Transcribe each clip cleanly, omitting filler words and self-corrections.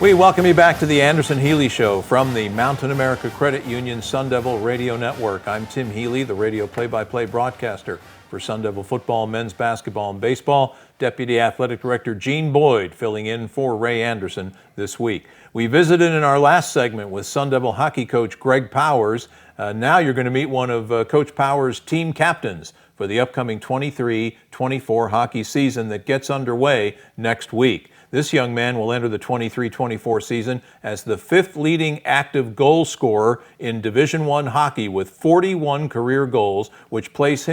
We welcome you back to the Anderson Healey Show from the Mountain America Credit Union Sun Devil Radio Network. I'm Tim Healey, the radio play-by-play broadcaster for Sun Devil football, men's basketball, and baseball. Deputy Athletic Director Gene Boyd filling in for Ray Anderson this week. We visited in our last segment with Sun Devil hockey coach Greg Powers. Now you're going to meet one of Coach Powers' team captains for the upcoming 23-24 hockey season that gets underway next week. This young man will enter the 23-24 season as the fifth leading active goal scorer in Division I hockey with 41 career goals, which places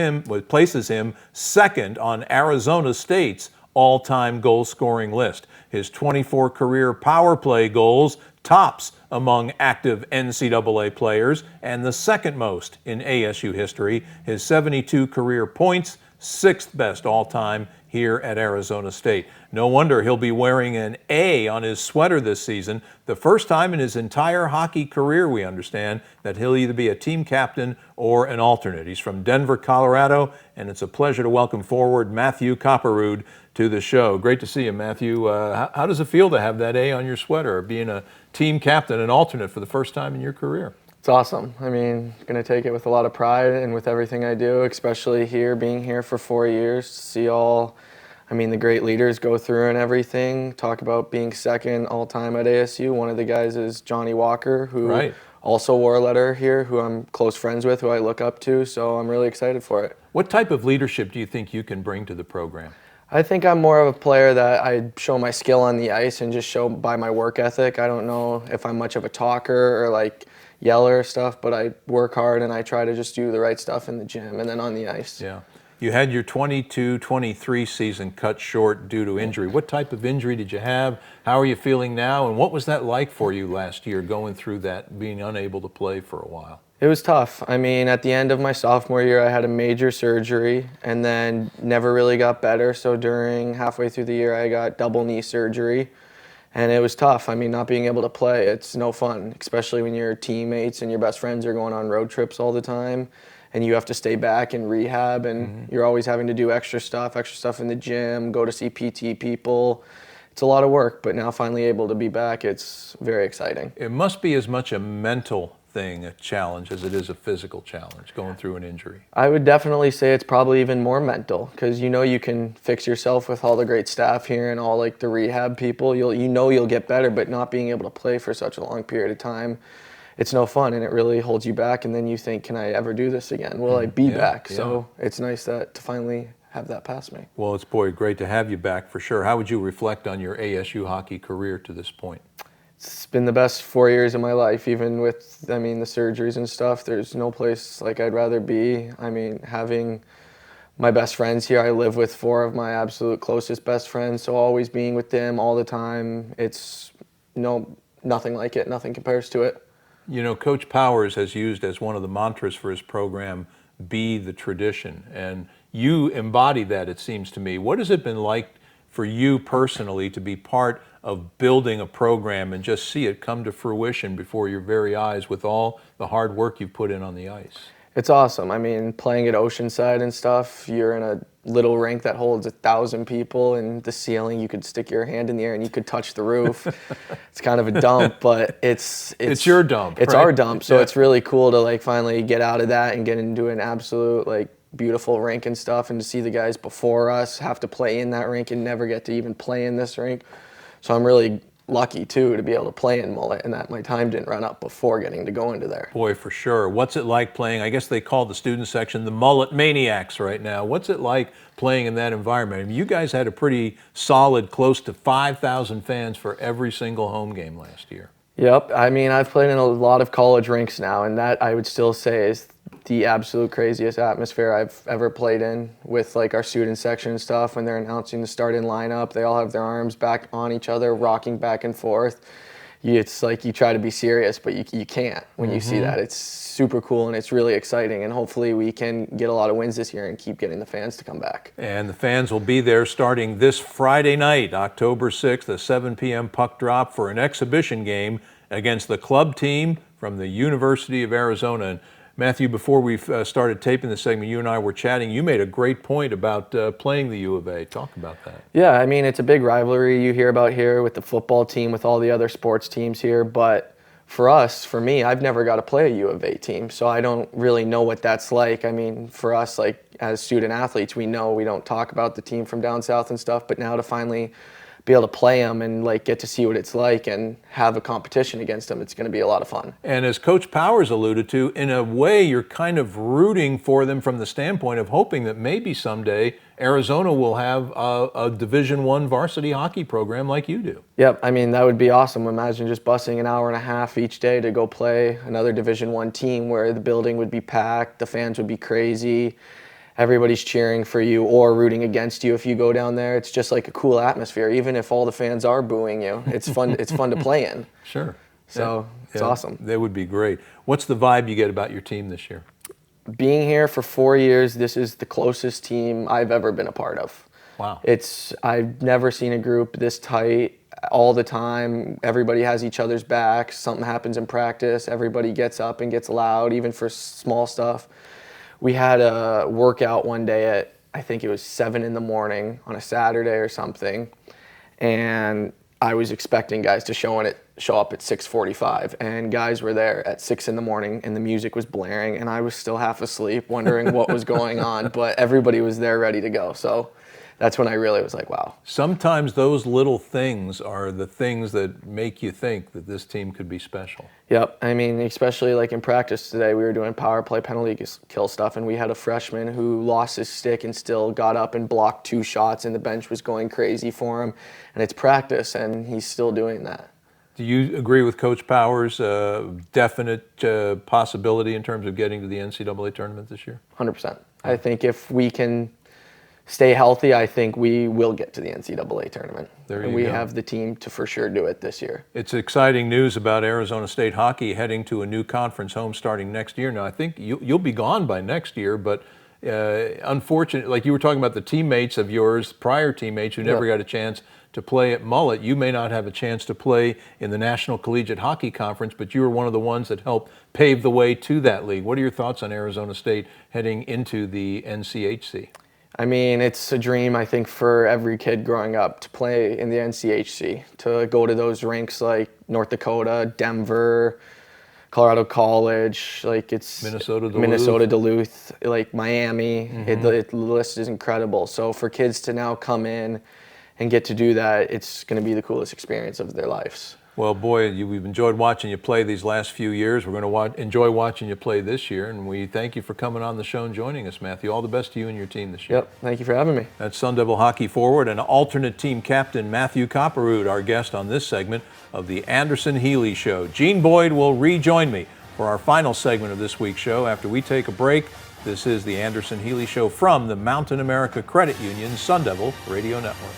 him second on Arizona State's all-time goal-scoring list. His 24 career power play goals tops among active NCAA players and the second most in ASU history. His 72 career points, sixth best all-time here at Arizona State. No wonder he'll be wearing an A on his sweater this season, the first time in his entire hockey career, we understand, that he'll either be a team captain or an alternate. He's from Denver, Colorado, and it's a pleasure to welcome forward Matthew Kopperud to the show. Great to see you, Matthew. How does it feel to have that A on your sweater, being a team captain, an alternate for the first time in your career? It's awesome. I mean, going to take it with a lot of pride and with everything I do, especially here, being here for 4 years, to see all, the great leaders go through and everything. Talk about being second all-time at ASU. One of the guys is Johnny Walker, who also wore a letter here, who I'm close friends with, who I look up to, so I'm really excited for it. What type of leadership do you think you can bring to the program? I think I'm more of a player that I show my skill on the ice and just show by my work ethic. I don't know if I'm much of a talker or yeller or stuff, but I work hard and I try to just do the right stuff in the gym and then on the ice. Yeah. You had your 22-23 season cut short due to injury. What type of injury did you have? How are you feeling now? And what was that like for you last year, going through that, being unable to play for a while? It was tough. At the end of my sophomore year, I had a major surgery and then never really got better. So halfway through the year, I got double knee surgery. And it was tough. Not being able to play, it's no fun, especially when your teammates and your best friends are going on road trips all the time and you have to stay back and rehab and you're always having to do extra stuff in the gym, go to see PT people. It's a lot of work, but now finally able to be back, it's very exciting. It must be as much a mental thing, a challenge, as it is a physical challenge, going through an injury. I would definitely say it's probably even more mental because you can fix yourself with all the great staff here and all the rehab people. You'll get better, but not being able to play for such a long period of time, it's no fun and it really holds you back. And then you think, can I ever do this again? Will I be back? Yeah. So it's nice to finally have that past me. Well, it's great to have you back for sure. How would you reflect on your ASU hockey career to this point? It's been the best 4 years of my life, even with, the surgeries and stuff. There's no place I'd rather be. Having my best friends here, I live with 4 of my absolute closest best friends, so always being with them all the time, it's nothing like it, nothing compares to it. Coach Powers has used as one of the mantras for his program, be the tradition, and you embody that, it seems to me. What has it been like for you personally to be part of building a program and just see it come to fruition before your very eyes with all the hard work you've put in on the ice? It's awesome. Playing at Oceanside and stuff, you're in a little rink that holds 1,000 people, and the ceiling, you could stick your hand in the air and you could touch the roof. It's kind of a dump, but it's your dump. It's right? our dump, so it's really cool to finally get out of that and get into an absolute beautiful rink and stuff, and to see the guys before us have to play in that rink and never get to even play in this rink. So I'm really lucky too to be able to play in Mullet, and that my time didn't run up before getting to go into there. Boy, for sure. What's it like playing? I guess they call the student section the Mullet Maniacs right now. What's it like playing in that environment? You guys had a pretty solid, close to 5,000 fans for every single home game last year. Yep. I've played in a lot of college rinks now, and that I would still say is the absolute craziest atmosphere I've ever played in, with our student section and stuff. When they're announcing the starting lineup, they all have their arms back on each other, rocking back and forth. It's you try to be serious, but you can't when you see that. It's super cool and it's really exciting, and hopefully we can get a lot of wins this year and keep getting the fans to come back. And the fans will be there starting this Friday night, October 6th, a 7 p.m. puck drop for an exhibition game against the club team from the University of Arizona. And Matthew, before we started taping this segment, you and I were chatting. You made a great point about playing the U of A. Talk about that. Yeah, I mean, it's a big rivalry you hear about here with the football team, with all the other sports teams here. But for me, I've never got to play a U of A team, so I don't really know what that's like. I mean, for us, like as student athletes, we know we don't talk about the team from down south and stuff, but now to finally be able to play them and like get to see what it's like and have a competition against them, it's going to be a lot of fun. And as Coach Powers alluded to, in a way, you're kind of rooting for them from the standpoint of hoping that maybe someday Arizona will have a Division I varsity hockey program like you do. Yep, I mean, that would be awesome. Imagine just busing an hour and a half each day to go play another Division I team where the building would be packed, the fans would be crazy, everybody's cheering for you or rooting against you if you go down there. It's just like a cool atmosphere, even if all the fans are booing you. It's fun. It's fun to play in. Sure. So it's awesome. That would be great. What's the vibe you get about your team this year? Being here for 4 years, this is the closest team I've ever been a part of. Wow. I've never seen a group this tight all the time. Everybody has each other's backs. Something happens in practice, everybody gets up and gets loud, even for small stuff. We had a workout one day at, I think it was 7 in the morning on a Saturday or something, and I was expecting guys to show up at 6:45, and guys were there at 6 in the morning, and the music was blaring, and I was still half asleep, wondering what was going on, but everybody was there ready to go. So that's when I really was like, wow. Sometimes those little things are the things that make you think that this team could be special. Yep. I mean, especially like in practice today, we were doing power play, penalty kill stuff, and we had a freshman who lost his stick and still got up and blocked 2 shots, and the bench was going crazy for him. And it's practice, and he's still doing that. Do you agree with Coach Powers' definite possibility in terms of getting to the NCAA tournament this year? 100%. I think if we can stay healthy, I think we will get to the NCAA tournament. And we have the team to for sure do it this year. It's exciting news about Arizona State hockey heading to a new conference home starting next year. Now, I think you'll be gone by next year, but unfortunately, like you were talking about the teammates of yours, prior teammates who never got a chance to play at Mullet, you may not have a chance to play in the National Collegiate Hockey Conference, but you were one of the ones that helped pave the way to that league. What are your thoughts on Arizona State heading into the NCHC? I mean, it's a dream, I think, for every kid growing up to play in the NCHC, to go to those rinks like North Dakota, Denver, Colorado College, like it's Minnesota, Duluth, like Miami. The list is incredible. So for kids to now come in and get to do that, it's going to be the coolest experience of their lives. Well, boy, we've enjoyed watching you play these last few years. We're going to enjoy watching you play this year, and we thank you for coming on the show and joining us, Matthew. All the best to you and your team this year. Yep, thank you for having me. That's Sun Devil hockey forward and alternate team captain Matthew Kopperud, our guest on this segment of the Anderson-Healey Show. Gene Boyd will rejoin me for our final segment of this week's show after we take a break. This is the Anderson-Healey Show from the Mountain America Credit Union Sun Devil Radio Network.